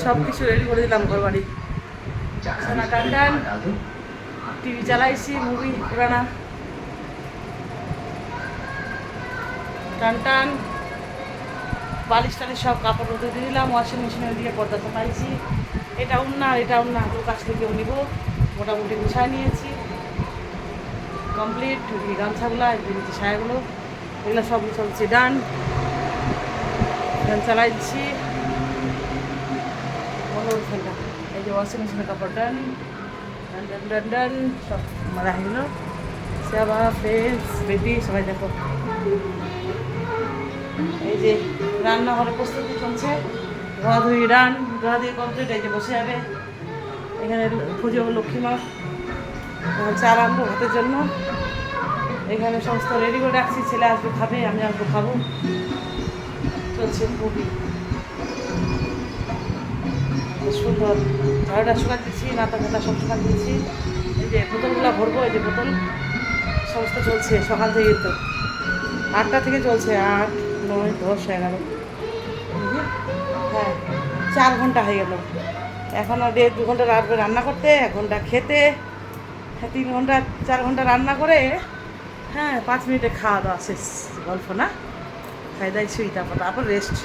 সব কিছু রেডি করে দিলাম ঘর বাড়ি। টান টান টিভি চালাইছি, মুভি পুরানা টান টান। বালিশ টালিশ সব কাপড় রোদে দিয়ে দিলাম, ওয়াশিং মেশিনে দিয়ে পর্দা চাপাইছি। এটা উন্না আর এটা উন্না তোর কাছ থেকেও নিব, মোটামুটি গুছায় নিয়েছি কমপ্লিট। গামছাগুলো নিচে সায়াগুলো এগুলো সব চলছে, ডান ফ্যান চালাইছি। ফ্যানটা এই যে ওয়াশিং মেশিনের কাপড় ডান ডান ডান ডান ডান সব মারা হয়ে গেলো। সেবা ফ্রেন্ডস বেবি সবাই দেখো, এই যে রান্নাঘরে প্রস্তুতি চলছে, ধোয়াধুয়ি ডান, ধোয়াধুয়ি কমপ্লিট। এই যে বসে যাবে এখানে পুজো লক্ষ্মীমা, চাল আনবো ভাতের জন্য। এখানে সমস্ত রেডি করে রাখছি, ছেলে আসবে খাবে, আমি আসবো খাবো। চলছে খুবই সুন্দর। ঝাড়টা শুকান দিচ্ছি, নাতা খাতা সব শুকান দিচ্ছি। এই যে বোতলগুলো ভরবো, এই যে বোতল সমস্ত চলছে সকাল থেকে, তো 8টা থেকে চলছে, 8, 9, 10, 11, হ্যাঁ 4 ঘন্টা হয়ে গেল। এখনও 1.5-2 ঘন্টা লাগবে রান্না করতে, 1 ঘন্টা খেতে, 3 ঘন্টা 4 ঘন্টা রান্না করে, হ্যাঁ 5 মিনিটে খাওয়া দাওয়া শেষ। গল্প না, খাই দাই শুই, তারপর রেস্ট।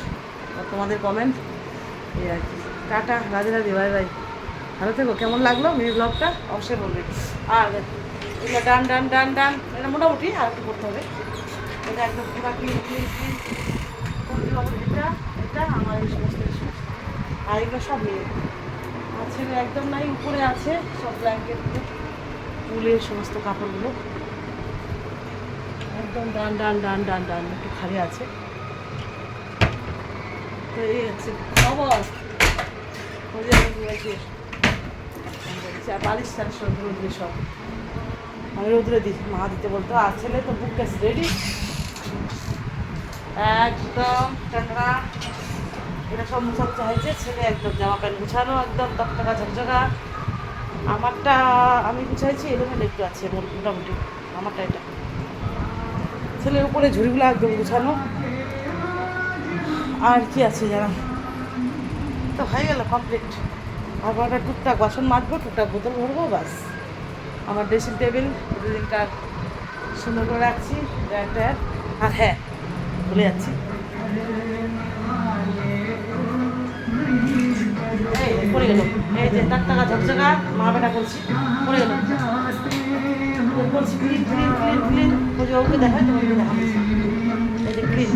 তোমাদের কমেন্ট এই আর কি। Tata, Radhe Radhe, bye bye, ভালো থেকো। কেমন লাগলো মিনি ব্লগটা অবশ্যই বলবে। আর এগুলো ডান ডান ডান ডান, এটা মোটামুটি আর একটু করতে হবে। এটা একদম পুরো ক্লিন ক্লিন ক্লিন। এটা এটা আমার এই সমস্ত আর এগুলো সব নিয়ে আর ছেলে একদম নাই, উপরে আছে সব ব্ল্যাঙ্কেট তুলের সমস্ত কাপড়গুলো একদম ডান ডান ডান ডান ডান, একটু খালি আছে। তো এই হচ্ছে খবর। বালিশ টালিশ সব রোদ্রে, সব আমি রোদ্রে দিই, মা দিতে বলতো। আর ছেলে তো বুক গেছে রেডি একদম ঠান্ডা। এটা সব মুছামুছা হয়েছে, ছেলে একদম জামা প্যান্ট গুছানো একদম তকতকা ঝকঝকা। আমারটা আমি গুছাইছি, এলোমেলো একটু আছে মোটামুটি আমারটা। এটা ছেলের উপরে ঝুড়িগুলো একদম গুছানো। আর কি আছে জানা, তো হয়ে গেল কমপ্লিট। আর একটা টুকটাক বাসন মাজবো, টুকটাক বোতল ভরবো, বাস। আমার ড্রেসিং টেবিল দুদিনটা সুন্দর করে রাখছি, ড্রয়ার। আর হ্যাঁ ভুলে যাচ্ছি, এই পড়ে গেল, এই যে টাকা ঝকঝকা মা বেটা করছি, পড়ে গেল করছি। ক্লিন ক্লিন ক্লিন ক্লিন, ওকে দেখায়, তোমাকে দেখাবো। এই যে ক্লিন,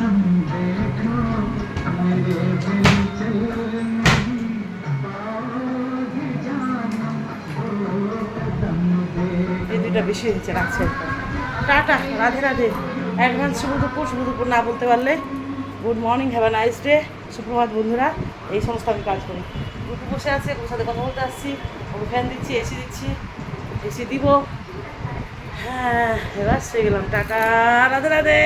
এই দুইটা বেশি হয়েছে, রাখছে। টাটা, রাধে রাধে, অ্যাডভান্স শুভ দুপুর না বলতে পারলে good morning, have a nice day, সুপ্রভাত বন্ধুরা। এই সমস্ত আমি কাজ করি। দুটো বসে আছে, ওর সাথে কথা বলতে আসছি, ওকে ফ্যান দিচ্ছি, এসি দিচ্ছি, এসি দিব। হ্যাঁ এবার সে গেলাম, টাটা, রাধে রাধে।